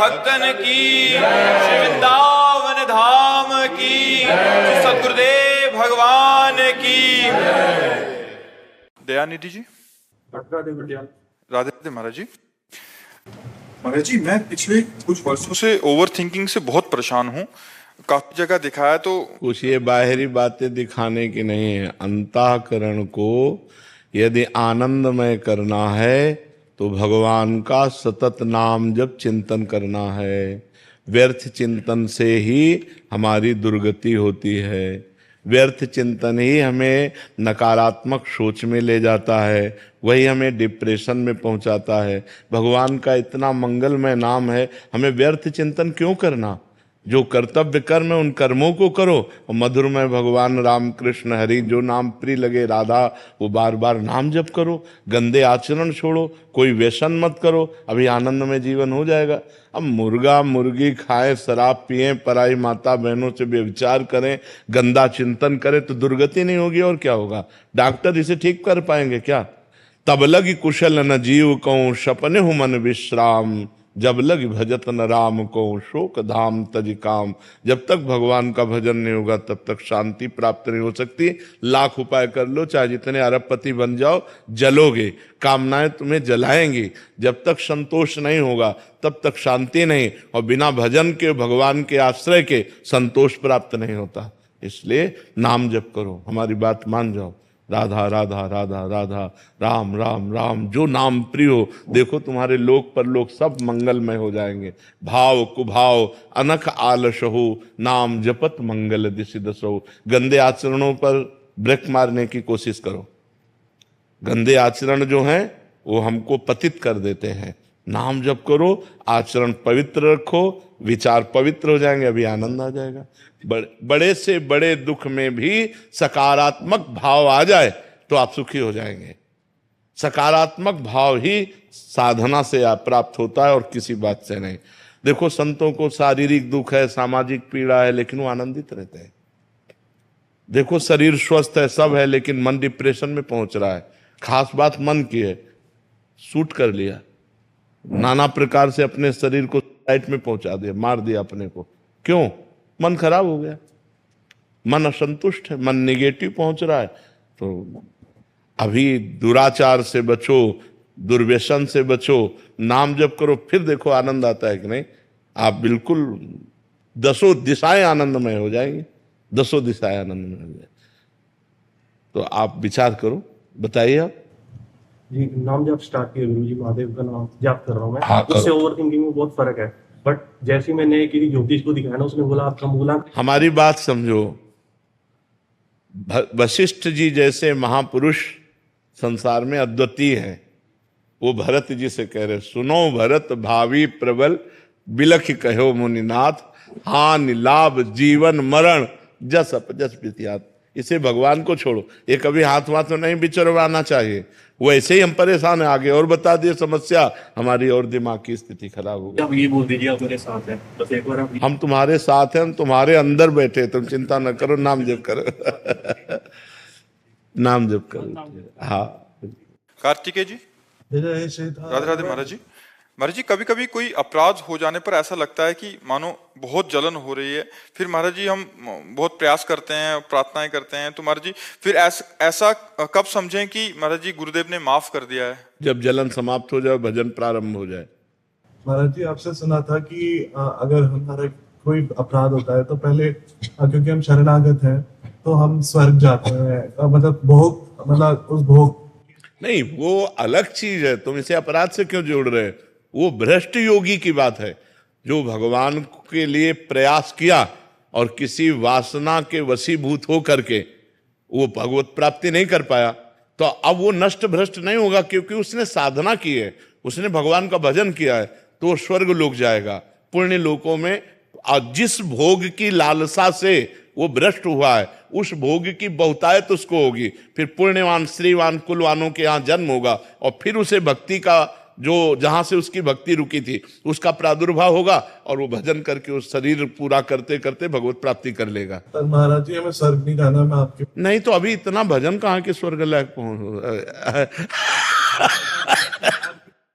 भक्तन की, श्री वृंदावन धाम की, श्री सद्गुरुदेव भगवान की। दयानिधि जी, राधे राधे महाराज जी। महाराज जी, मैं पिछले कुछ वर्षों से ओवर थिंकिंग से बहुत परेशान हूँ। काफी जगह दिखाया तो कुछ ये बाहरी बातें दिखाने की नहीं है। अंतःकरण को यदि आनंदमय करना है तो भगवान का सतत नाम जब चिंतन करना है। व्यर्थ चिंतन से ही हमारी दुर्गति होती है। व्यर्थ चिंतन ही हमें नकारात्मक सोच में ले जाता है, वही हमें डिप्रेशन में पहुंचाता है। भगवान का इतना मंगलमय नाम है, हमें व्यर्थ चिंतन क्यों करना? जो कर्तव्य कर्म है उन कर्मों को करो, और मधुरमय भगवान राम कृष्ण हरि जो नाम प्रिय लगे राधा वो बार बार नाम जप करो। गंदे आचरण छोड़ो, कोई व्यसन मत करो, अभी आनंद में जीवन हो जाएगा। अब मुर्गा मुर्गी खाएं, शराब पिएं, पराई माता बहनों से व्यभिचार करें, गंदा चिंतन करें तो दुर्गति नहीं होगी और क्या होगा? डॉक्टर इसे ठीक कर पाएंगे क्या? तब लगी कुशल न जीव कहूँ सपने हूँ मन विश्राम, जब लग भजत न राम को शोक धाम तज काम। जब तक भगवान का भजन नहीं होगा तब तक शांति प्राप्त नहीं हो सकती। लाख उपाय कर लो, चाहे जितने अरबपति बन जाओ, जलोगे, कामनाएं तुम्हें जलाएंगी। जब तक संतोष नहीं होगा तब तक शांति नहीं, और बिना भजन के, भगवान के आश्रय के संतोष प्राप्त नहीं होता। इसलिए नाम जप करो, हमारी बात मान जाओ। राधा राधा राधा राधा, राम राम राम, जो नाम प्रिय हो। देखो तुम्हारे लोक परलोक सब मंगलमय हो जाएंगे। भाव कुभाव अनख आलस हो, नाम जपत मंगल दिशि दसो। गंदे आचरणों पर ब्रेक मारने की कोशिश करो। गंदे आचरण जो हैं वो हमको पतित कर देते हैं। नाम जप करो, आचरण पवित्र रखो, विचार पवित्र हो जाएंगे, अभी आनंद आ जाएगा। बड़े से बड़े दुख में भी सकारात्मक भाव आ जाए तो आप सुखी हो जाएंगे। सकारात्मक भाव ही साधना से प्राप्त होता है और किसी बात से नहीं। देखो संतों को शारीरिक दुख है, सामाजिक पीड़ा है, लेकिन वो आनंदित रहते हैं। देखो शरीर स्वस्थ है, सब है, लेकिन मन डिप्रेशन में पहुंच रहा है। खास बात मन की है, शूट कर लिया, नाना प्रकार से अपने शरीर को साइड में पहुंचा दिया, मार दिया अपने को। क्यों? मन खराब हो गया, मन असंतुष्ट है, मन निगेटिव पहुंच रहा है। तो अभी दुराचार से बचो, दुर्व्यसन से बचो, नाम जप करो, फिर देखो आनंद आता है कि नहीं। आप बिल्कुल दसों दिशाएं आनंदमय हो जाएंगी, दसों दिशाएं आनंदमय हो जाएंगी। तो आप विचार करो, बताइए आप। जी, नाम जब स्टार्ट किया गुरु जी, महादेव का नाम जप कर रहा हूँ मैं। हाँ, उससे ओवर थिंकिंग में बहुत फर्क है। बट जैसे मैंने किसी ज्योतिष को दिखाया ना, उसने बोला आपका मूलांक। हमारी बात समझो, वशिष्ठ जी जैसे महापुरुष संसार में अद्वितीय हैं। वो भरत जी से कह रहे, सुनो भरत भावी प्रबल, बिलख कहो मुनिनाथ, हानि लाभ जीवन मरण जस अपजस विद्यात। इसे भगवान को छोड़ो, ये कभी हाथ वाथ में नहीं विचरवाना चाहिए। वो ऐसे ही हम परेशान है, आगे और बता दिए समस्या, हमारी और दिमाग की स्थिति खराब हो गई। आप ये बोल दीजिए आप मेरे साथ हैं, बस एक बार आप। हम तुम्हारे साथ हैं, हम तुम्हारे अंदर बैठे, तुम चिंता न करो, नाम जप करो। नाम जप करो। हाँ कार्तिकेय जी, राधे राधे महाराज जी। महाराज जी, कभी कभी कोई अपराध हो जाने पर ऐसा लगता है कि मानो बहुत जलन हो रही है। फिर महाराज जी हम बहुत प्रयास करते हैं, प्रार्थनाएं करते हैं, तो महाराज जी फिर ऐसा कब समझें कि महाराज जी गुरुदेव ने माफ कर दिया है? जब जलन समाप्त हो जाए, भजन प्रारंभ हो जाए। महाराज जी, आपसे सुना था कि अगर हमारा कोई अपराध होता है तो पहले, क्योंकि हम शरणागत हैं, तो हम स्वर्ग जाते हैं, मतलब भोग, मतलब उस भोग। नहीं, वो अलग चीज है, तुम इसे अपराध से क्यों जोड़ रहे हो? वो भ्रष्ट योगी की बात है, जो भगवान के लिए प्रयास किया और किसी वासना के वशीभूत हो करके वो भगवत प्राप्ति नहीं कर पाया, तो अब वो नष्ट भ्रष्ट नहीं होगा, क्योंकि उसने साधना की है, उसने भगवान का भजन किया है, तो वो स्वर्ग लोक जाएगा, पुण्य लोकों में। और जिस भोग की लालसा से वो भ्रष्ट हुआ है, उस भोग की बहुतायत उसको होगी, फिर पुण्यवान श्रीवान कुलवानों के यहाँ जन्म होगा, और फिर उसे भक्ति का, जो जहां से उसकी भक्ति रुकी थी, उसका प्रादुर्भाव होगा, और वो भजन करके उस शरीर पूरा करते करते भगवत प्राप्ति कर लेगा। पर महाराज जी, हमें स्वर्ग नहीं जाना, मैं आपके। नहीं तो अभी इतना भजन कहाँ के स्वर्ग लायक पहुंच।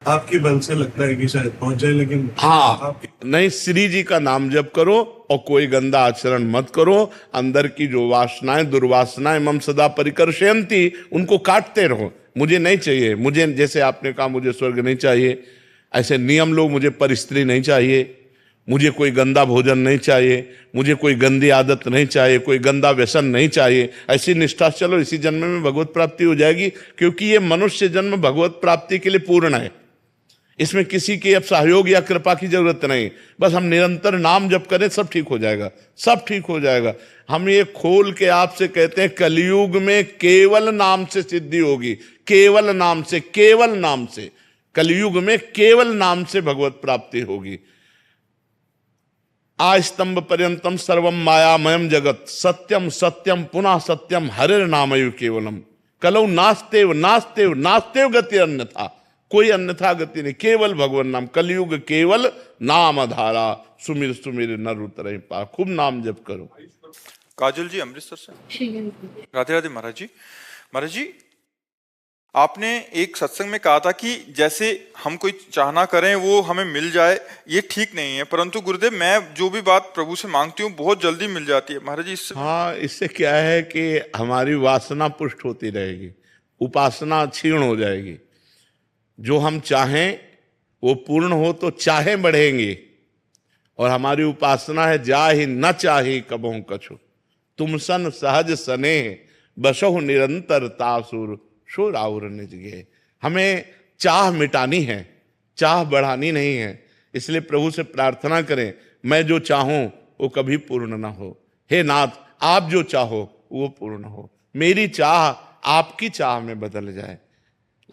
आपकी बल से लगता है कि शायद पहुंच जाए, लेकिन हाँ, आपकी नहीं, श्री जी का नाम जप करो और कोई गंदा आचरण मत करो। अंदर की जो वासनाएं, दुर्वासनाएं मम सदा परिकर्षयन्ति, उनको काटते रहो। मुझे नहीं चाहिए, मुझे जैसे आपने कहा मुझे स्वर्ग नहीं चाहिए, ऐसे नियम लोग, मुझे परिस्त्री नहीं चाहिए, मुझे कोई गंदा भोजन नहीं चाहिए, मुझे कोई गंदी आदत नहीं चाहिए, कोई गंदा व्यसन नहीं चाहिए, ऐसी निष्ठा से चलो, इसी जन्म में भगवत प्राप्ति हो जाएगी। क्योंकि ये मनुष्य जन्म भगवत प्राप्ति के लिए पूर्ण है, इसमें किसी की अब सहयोग या कृपा की जरूरत नहीं। बस हम निरंतर नाम जप करें, सब ठीक हो जाएगा, सब ठीक हो जाएगा। हम ये खोल के आपसे कहते हैं, कलयुग में केवल नाम से सिद्धि होगी, केवल नाम से, केवल नाम से, कलयुग में केवल नाम से भगवत प्राप्ति होगी। आस्तंभ पर्यंतम सर्वम मायामयम जगत, सत्यम सत्यम पुनः सत्यम, हरिर नामयु केवलम, कलौ नास्तेव नास्तेव नास्तेव गति अन्यथा, कोई अन्यथा गति नहीं, केवल भगवान नाम। कलयुग केवल नाम धारा, सुमिर सुमिर नर उतरहि पार। खूब नाम जप करो। काजल जी अमृतसर से। राधे राधे महाराज जी। महाराज जी, आपने एक सत्संग में कहा था कि जैसे हम कोई चाहना करें वो हमें मिल जाए, ये ठीक नहीं है, परंतु गुरुदेव मैं जो भी बात प्रभु से मांगती हूँ बहुत जल्दी मिल जाती है। महाराज जी इससे, हाँ, इससे क्या है कि हमारी वासना पुष्ट होती रहेगी, उपासना क्षीण हो जाएगी। जो हम चाहें वो पूर्ण हो तो चाहे बढ़ेंगे, और हमारी उपासना है जा ही न चाहे कबहु कछु, तुम सन सहज सने बसहु निरंतर तासुर शोर आउर निज गे। हमें चाह मिटानी है, चाह बढ़ानी नहीं है। इसलिए प्रभु से प्रार्थना करें, मैं जो चाहूं वो कभी पूर्ण ना हो। हे नाथ, आप जो चाहो वो पूर्ण हो, मेरी चाह आपकी चाह में बदल जाए।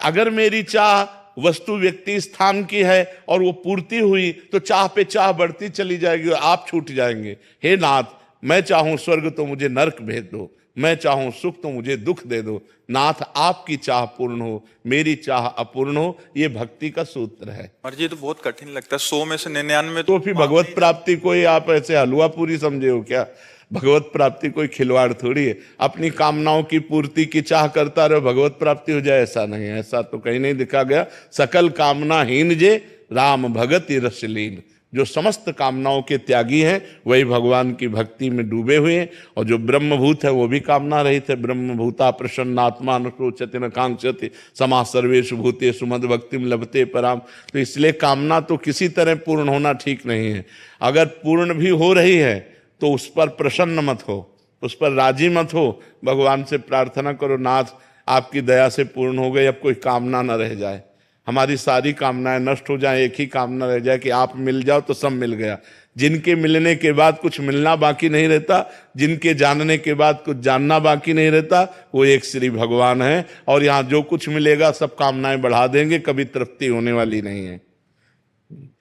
अगर मेरी चाह वस्तु व्यक्ति स्थान की है और वो पूर्ति हुई तो चाह पे चाह बढ़ती चली जाएगी और आप छूट जाएंगे। हे नाथ, मैं चाहूं स्वर्ग तो मुझे नरक भेज दो, मैं चाहूं सुख तो मुझे दुख दे दो। नाथ, आपकी चाह पूर्ण हो, मेरी चाह अपूर्ण हो। ये भक्ति का सूत्र है। महाराज जी तो बहुत कठिन लगता है, 100 में से 99 तो फिर भगवत प्राप्ति कोई आप ऐसे हलवा पूरी समझे हो क्या? भगवत प्राप्ति कोई खिलवाड़ थोड़ी है। अपनी कामनाओं की पूर्ति की चाह करता रहो, भगवत प्राप्ति हो जाए, ऐसा नहीं है। ऐसा तो कहीं नहीं दिखा गया। सकल कामनाहीन जे राम भगति रसलीन, जो समस्त कामनाओं के त्यागी हैं वही भगवान की भक्ति में डूबे हुए हैं। और जो ब्रह्मभूत है वो भी कामना रहित है। ब्रह्मभूता प्रसन्नात्मा न शोचति न कांक्षति समा सर्वेषु भूतेषु मद भक्तिम लभते पराम। तो इसलिए कामना तो किसी तरह पूर्ण होना ठीक नहीं है। अगर पूर्ण भी हो रही है तो उस पर प्रसन्न मत हो, उस पर राजी मत हो। भगवान से प्रार्थना करो, नाथ आपकी दया से पूर्ण हो गई, अब कोई कामना न रह जाए, हमारी सारी कामनाएं नष्ट हो जाएं, एक ही कामना रह जाए कि आप मिल जाओ तो सब मिल गया। जिनके मिलने के बाद कुछ मिलना बाकी नहीं रहता, जिनके जानने के बाद कुछ जानना बाकी नहीं रहता, वो एक श्री भगवान है। और यहाँ जो कुछ मिलेगा सब कामनाएं बढ़ा देंगे, कभी तृप्ति होने वाली नहीं है।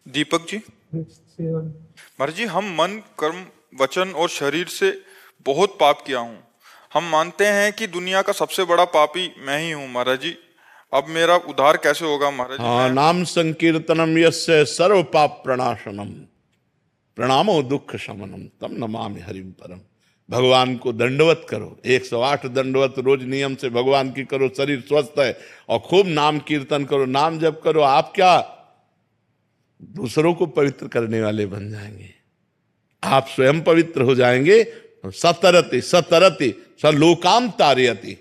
दीपक जी। महाराज जी, हम मन कर्म वचन और शरीर से बहुत पाप किया हूँ। हम मानते हैं कि दुनिया का सबसे बड़ा पापी मैं ही हूँ। महाराज जी, अब मेरा उद्धार कैसे होगा? महाराज जी, हाँ, नाम संकीर्तनम यस्य सर्व पाप प्रणाशनम प्रणामो दुख शमनम तम नमामि हरिम परम। भगवान को दंडवत करो, 108 दंडवत रोज नियम से भगवान की करो, शरीर स्वस्थ है। और खूब नाम कीर्तन करो, नाम जप करो। आप क्या दूसरों को पवित्र करने वाले बन जाएंगे, आप स्वयं पवित्र हो जाएंगे। सतरति सतरति सलोकाम तारयति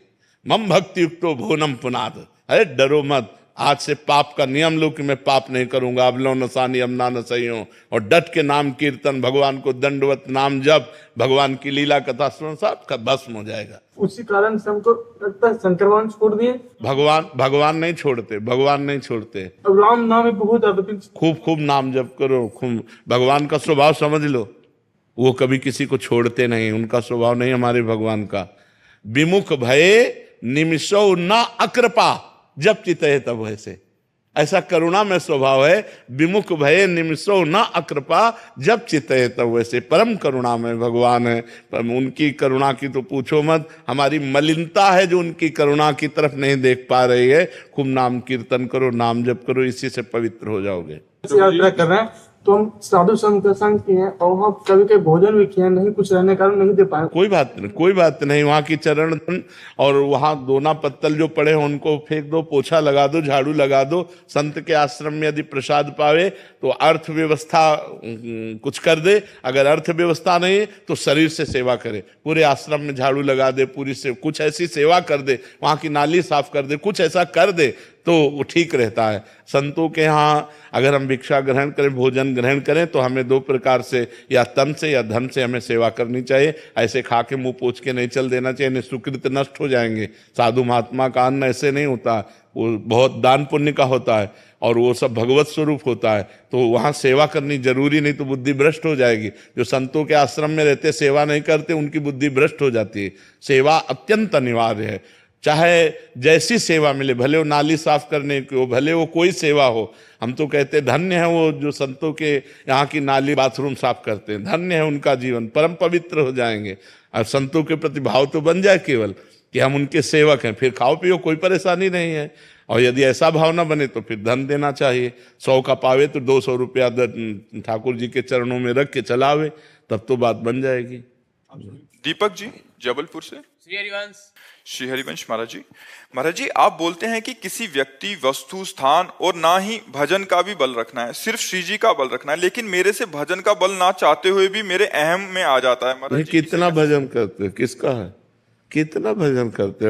मम भक्ति युक्तो भुवनम पुनाद। अरे डरो मत, आज से पाप का नियम लो कि मैं पाप नहीं करूंगा। अब लो नशा नियम ना नशई हो। और डट के नाम कीर्तन, भगवान को दंडवत नाम जप, भगवान की लीला कथा सुन, सब का भस्म हो जाएगा। उसी कारण से हमको लगता है शंकर भगवान छोड़ दिए। भगवान नहीं छोड़ते, भगवान नहीं छोड़ते। अब राम नाम में बहुत है, खूब खूब नाम जप करो, खूब। भगवान का स्वभाव समझ लो, वो कभी किसी को छोड़ते नहीं। उनका स्वभाव नहीं हमारे भगवान का। विमुख भये निमिषो न अकृपा जब चितये तब ऐसे, ऐसा करुणा में स्वभाव है। विमुख भये निमिषो न अकृपा जब चितये तब वैसे। परम करुणा में भगवान है, पर उनकी करुणा की तो पूछो मत। हमारी मलिनता है जो उनकी करुणा की तरफ नहीं देख पा रही है। खूब नाम कीर्तन करो, नाम जप करो, इसी से पवित्र हो जाओगे। यात्रा कर रहे हैं तो हम साधु संत का संग किए और वहाँ कभी कभी भोजन भी किए, नहीं कुछ रहने के कारण नहीं दे पाए। कोई बात नहीं, कोई बात नहीं। वहां की चरण धन और वहां दोना पत्तल जो पड़े हैं उनको फेंक दो, पोछा लगा दो, झाड़ू लगा दो। संत के आश्रम में यदि प्रसाद पावे तो अर्थव्यवस्था कुछ कर दे, अगर अर्थव्यवस्था नहीं है तो शरीर से सेवा करे। पूरे आश्रम में झाड़ू लगा दे, पूरी से कुछ ऐसी सेवा कर दे, वहां की नाली साफ कर दे, कुछ ऐसा कर दे तो वो ठीक रहता है। संतों के यहाँ अगर हम भिक्षा ग्रहण करें, भोजन ग्रहण करें, तो हमें दो प्रकार से, या तन से या धन से हमें सेवा करनी चाहिए। ऐसे खा के मुंह पोछ के नहीं चल देना चाहिए, नहीं सुकृत नष्ट हो जाएंगे। साधु महात्मा का अन्न ऐसे नहीं होता, वो बहुत दान पुण्य का होता है और वो सब भगवत स्वरूप होता है। तो वहाँ सेवा करनी जरूरी, नहीं तो बुद्धि भ्रष्ट हो जाएगी। जो संतों के आश्रम में रहते सेवा नहीं करते उनकी बुद्धि भ्रष्ट हो जाती है। सेवा अत्यंत अनिवार्य है, चाहे जैसी सेवा मिले, भले वो नाली साफ करने की हो, भले वो कोई सेवा हो। हम तो कहते हैं धन्य है वो जो संतों के यहाँ की नाली बाथरूम साफ करते हैं, धन्य है उनका जीवन, परम पवित्र हो जाएंगे। और संतों के प्रति भाव तो बन जाए केवल कि हम उनके सेवक हैं, फिर खाओ पियो, कोई परेशानी नहीं है। और यदि ऐसा भाव ना बने तो फिर धन देना चाहिए। 100 का पावे तो 200 रुपया ठाकुर जी के चरणों में रख के चलावे, तब तो बात बन जाएगी। दीपक जी जबलपुर से। श्री हरिवंश महाराज जी आप बोलते हैं कि किसी व्यक्ति, वस्तु, स्थान और ना ही भजन का भी बल रखना है, सिर्फ श्री जी का बल रखना है। लेकिन मेरे से भजन का बल ना चाहते हुए भी मेरे अहम में आ जाता है। महाराज जी कितना भजन करते, किसका है, कितना भजन करते?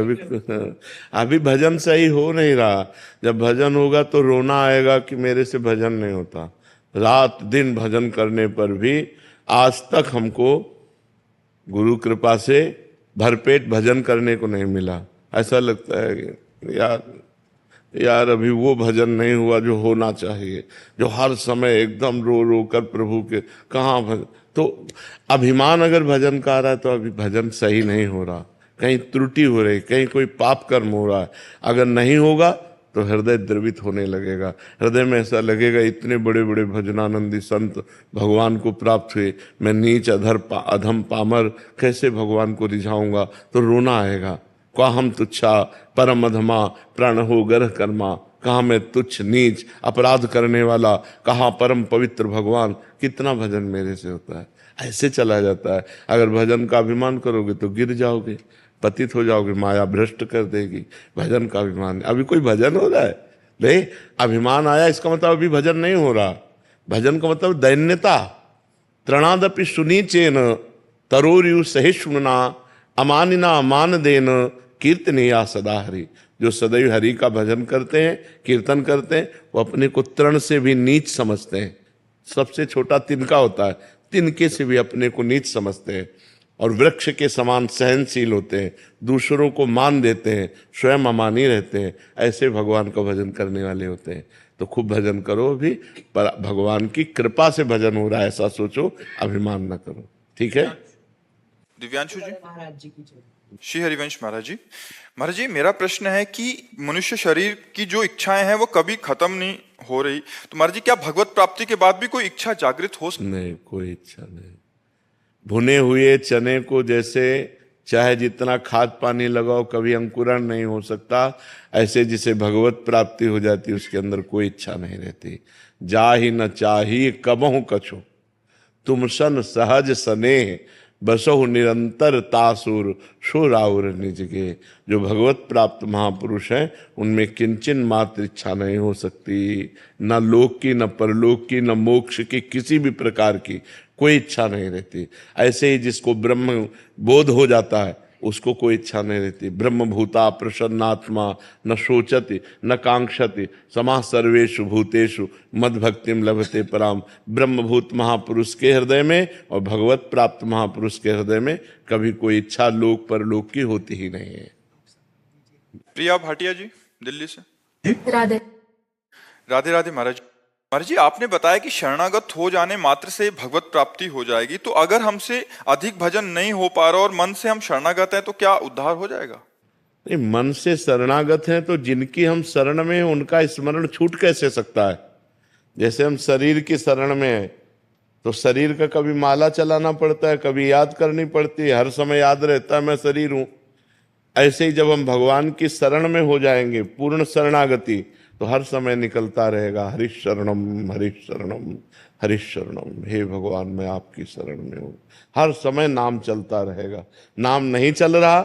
अभी भजन सही हो नहीं रहा। जब भजन होगा तो रोना आएगा कि मेरे से भजन नहीं होता। रात दिन भजन करने पर भी आज तक हमको गुरु कृपा से भरपेट भजन करने को नहीं मिला। ऐसा लगता है कि यार अभी वो भजन नहीं हुआ जो होना चाहिए, जो हर समय एकदम रो रो कर प्रभु के, कहाँ भजन। तो अभिमान अगर भजन का आ रहा है तो अभी भजन सही नहीं हो रहा, कहीं त्रुटि हो रही, कहीं कोई पाप कर्म हो रहा है। अगर नहीं होगा तो हृदय द्रवित होने लगेगा। हृदय में ऐसा लगेगा इतने बड़े बड़े भजनानंदी संत भगवान को प्राप्त हुए, मैं नीच अधम पामर कैसे भगवान को रिझाऊंगा? तो रोना आएगा। क्या हम तुच्छा परम अधमा प्राण हो गर्ह कर्मा, कहाँ मैं तुच्छ नीच अपराध करने वाला, कहाँ परम पवित्र भगवान, कितना भजन मेरे से होता है। ऐसे चला जाता है। अगर भजन का अभिमान करोगे तो गिर जाओगे, पतित हो जाओगे, माया भ्रष्ट कर देगी। भजन का अभिमान, अभी कोई भजन हो रहा है नहीं, अभिमान आया इसका मतलब अभी भजन नहीं हो रहा। भजन का मतलब दैन्यता। तृणादपि सुनीचेन तरोरु सहिष्णुना अमानिना अमान देन कीर्तनीया सदा हरि। जो सदैव हरि का भजन करते हैं, कीर्तन करते हैं, वो अपने को तृण से भी नीच समझते हैं। सबसे छोटा तिनका होता है, तिनके से भी अपने को नीच समझते हैं और वृक्ष के समान सहनशील होते हैं, दूसरों को मान देते हैं, स्वयं अमानी रहते हैं। ऐसे भगवान का भजन करने वाले होते हैं। तो खूब भजन करो भी, पर भगवान की कृपा से भजन हो रहा है ऐसा सोचो, अभिमान न करो। ठीक है। दिव्यांशु जी। श्री हरिवंश महाराज जी मेरा प्रश्न है कि मनुष्य शरीर की जो इच्छाएं हैं वो कभी खत्म नहीं हो रही, तो महाराज जी क्या भगवत प्राप्ति के बाद भी कोई इच्छा जागृत हो सकती? नहीं, कोई इच्छा नहीं। भुने हुए चने को जैसे चाहे जितना खाद पानी लगाओ कभी अंकुरण नहीं हो सकता, ऐसे जिसे भगवत प्राप्ति हो जाती उसके अंदर कोई इच्छा नहीं रहती। जा ही न चाही कबहु कछु, तुम सन सहज स्नेह बसहु निरंतर तासुर शोराउर निज के। जो भगवत प्राप्त महापुरुष हैं उनमें किंचन मात्र इच्छा नहीं हो सकती, न लोक की, न परलोक की, न मोक्ष की, किसी भी प्रकार की कोई इच्छा नहीं रहती। ऐसे ही जिसको ब्रह्म बोध हो जाता है उसको कोई इच्छा नहीं रहती। ब्रह्मभूता प्रसन्नात्मा न शोचति न कांक्षति समाः सर्वेषु भूतेषु मद्भक्तिम लभते पराम। ब्रह्मभूत महापुरुष के हृदय में और भगवत प्राप्त महापुरुष के हृदय में कभी कोई इच्छा लोक परलोक की होती ही नहीं है। प्रिया भाटिया जी दिल्ली से। राधे राधे महाराज जी आपने बताया कि शरणागत हो जाने मात्र से भगवत प्राप्ति हो जाएगी, तो अगर हमसे अधिक भजन नहीं हो पा रहा और मन से हम शरणागत हैं तो क्या उद्धार हो जाएगा? नहीं, मन से शरणागत हैं तो जिनकी हम शरण में हैं उनका स्मरण छूट कैसे सकता है? जैसे हम शरीर की शरण में हैं तो शरीर का कभी माला चलाना पड़ता है, कभी याद करनी पड़ती है, हर समय याद रहता है मैं शरीर हूं। ऐसे ही जब हम भगवान की शरण में हो जाएंगे, पूर्ण शरणागति, तो हर समय निकलता रहेगा हरीश शरणम हरीश शरणम हरीश शरणम, हे भगवान मैं आपकी शरण में हूँ। हर समय नाम चलता रहेगा। नाम नहीं चल रहा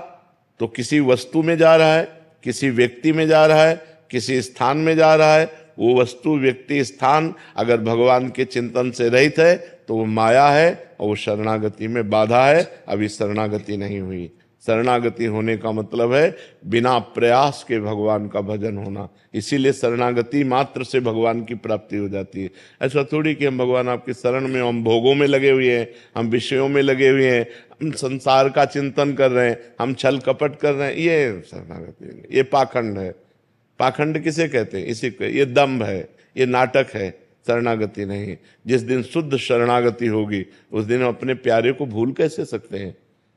तो किसी वस्तु में जा रहा है, किसी व्यक्ति में जा रहा है, किसी स्थान में जा रहा है। वो वस्तु व्यक्ति स्थान अगर भगवान के चिंतन से रहित है तो वो माया है और वो शरणागति में बाधा है। अभी शरणागति नहीं हुई। शरणागति होने का मतलब है बिना प्रयास के भगवान का भजन होना। इसीलिए शरणागति मात्र से भगवान की प्राप्ति हो जाती है। ऐसा थोड़ी कि हम भगवान आपकी शरण में, हम भोगों में लगे हुए हैं, हम विषयों में लगे हुए हैं, हम संसार का चिंतन कर रहे हैं, हम छल कपट कर रहे हैं। ये शरणागति नहीं, ये पाखंड है। पाखंड किसे कहते हैं? इसी को, ये दम्भ है, ये नाटक है, शरणागति नहीं। जिस दिन शुद्ध शरणागति होगी उस दिन हम अपने प्यारे को भूल कैसे सकते हैं?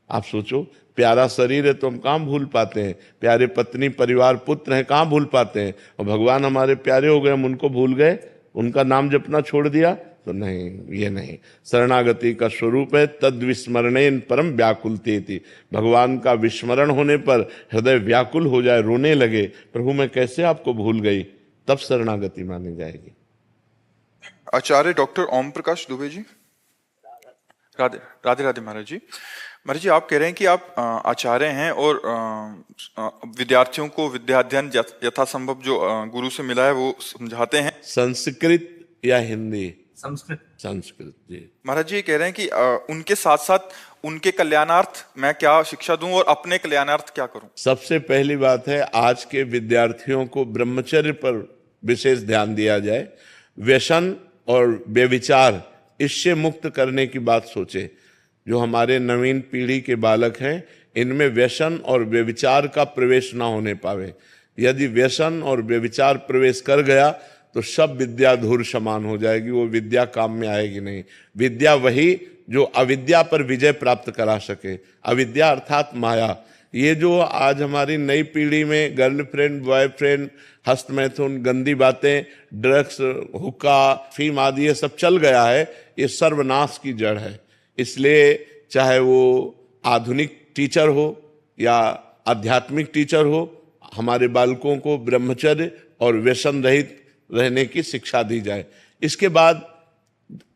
आप सोचो, प्यारा शरीर है तो हम कहाँ भूल पाते हैं? प्यारे पत्नी परिवार पुत्र हैं, कहाँ भूल पाते हैं? और भगवान हमारे प्यारे हो गए, हम उनको भूल गए, उनका नाम जपना छोड़ दिया? तो नहीं, ये नहीं। शरणागति का स्वरूप है तद विस्मरणेन परम व्याकुलतेति। भगवान का विस्मरण होने पर हृदय व्याकुल हो जाए, रोने लगे, प्रभु मैं कैसे आपको भूल गई, तब शरणागति मानी जाएगी। आचार्य डॉक्टर ओम प्रकाश दुबे जी, राधे राधे राधे महाराज जी। महाराज जी, आप कह रहे हैं कि आप आचार्य हैं और विद्यार्थियों को विद्याध्ययन यथासंभव जो गुरु से मिला है वो समझाते हैं। संस्कृत या हिंदी? संस्कृत। संस्कृत जी। महाराज जी ये कह रहे हैं कि उनके साथ साथ उनके कल्याणार्थ मैं क्या शिक्षा दूं और अपने कल्याणार्थ क्या करूं? सबसे पहली बात है आज के विद्यार्थियों को ब्रह्मचर्य पर विशेष ध्यान दिया जाए। व्यसन और व्यभिचार इससे मुक्त करने की बात सोचे। जो हमारे नवीन पीढ़ी के बालक हैं इनमें व्यसन और व्यभिचार का प्रवेश ना होने पावे। यदि व्यसन और व्यभिचार प्रवेश कर गया तो सब विद्या धूर समान हो जाएगी, वो विद्या काम में आएगी नहीं। विद्या वही जो अविद्या पर विजय प्राप्त करा सके। अविद्या अर्थात माया। ये जो आज हमारी नई पीढ़ी में गर्लफ्रेंड बॉयफ्रेंड, हस्तमैथुन, गंदी बातें, ड्रग्स, हुक्का, फीम आदि ये सब चल गया है, ये सर्वनाश की जड़ है। इसलिए चाहे वो आधुनिक टीचर हो या आध्यात्मिक टीचर हो, हमारे बालकों को ब्रह्मचर्य और व्यसन रहित रहने की शिक्षा दी जाए। इसके बाद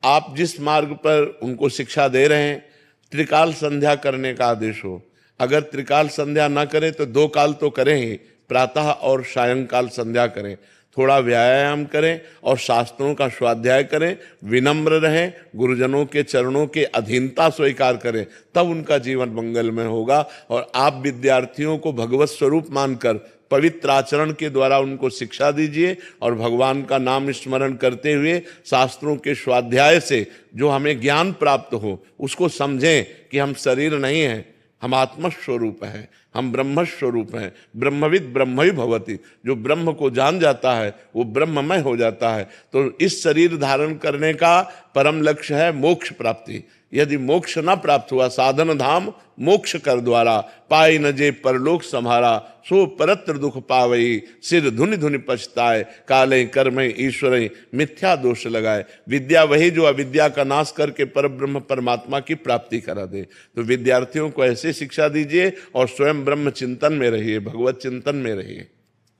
आप जिस मार्ग पर उनको शिक्षा दे रहे हैं, त्रिकाल संध्या करने का आदेश हो। अगर त्रिकाल संध्या ना करें तो 2 काल तो करें ही, प्रातः और सायंकाल संध्या करें। थोड़ा व्यायाम करें और शास्त्रों का स्वाध्याय करें, विनम्र रहें, गुरुजनों के चरणों के अधीनता स्वीकार करें, तब उनका जीवन मंगलमय होगा। और आप विद्यार्थियों को भगवत स्वरूप मानकर पवित्र आचरण के द्वारा उनको शिक्षा दीजिए और भगवान का नाम स्मरण करते हुए शास्त्रों के स्वाध्याय से जो हमें ज्ञान प्राप्त हो उसको समझें कि हम शरीर नहीं हैं, हम आत्म स्वरूप हैं, हम ब्रह्म स्वरूप हैं। ब्रह्मविद ब्रह्मई भवति। जो ब्रह्म को जान जाता है वो ब्रह्ममय हो जाता है। तो इस शरीर धारण करने का परम लक्ष्य है मोक्ष प्राप्ति। यदि मोक्ष न प्राप्त हुआ, साधन धाम मोक्ष कर द्वारा, पाई न जे परलोक संहारा, सो परत्र दुख पावई, सिर धुनि धुनि पछताए, काले कर्म ईश्वर मिथ्या दोष लगाए। विद्या वही जो अविद्या का नाश करके परब्रह्म परमात्मा की प्राप्ति करा दे। तो विद्यार्थियों को ऐसे शिक्षा दीजिए और स्वयं ब्रह्म चिंतन में रहिए, भगवत चिंतन में रहिए।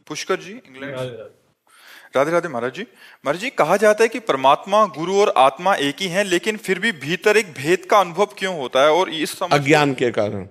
पुष्कर जी, इंग्लैंड। राधे राधे महाराज जी। महाराज जी, कहा जाता है कि परमात्मा, गुरु और आत्मा एक ही हैं, लेकिन फिर भी भीतर एक भेद का अनुभव क्यों होता है? और इस अज्ञान के कारण।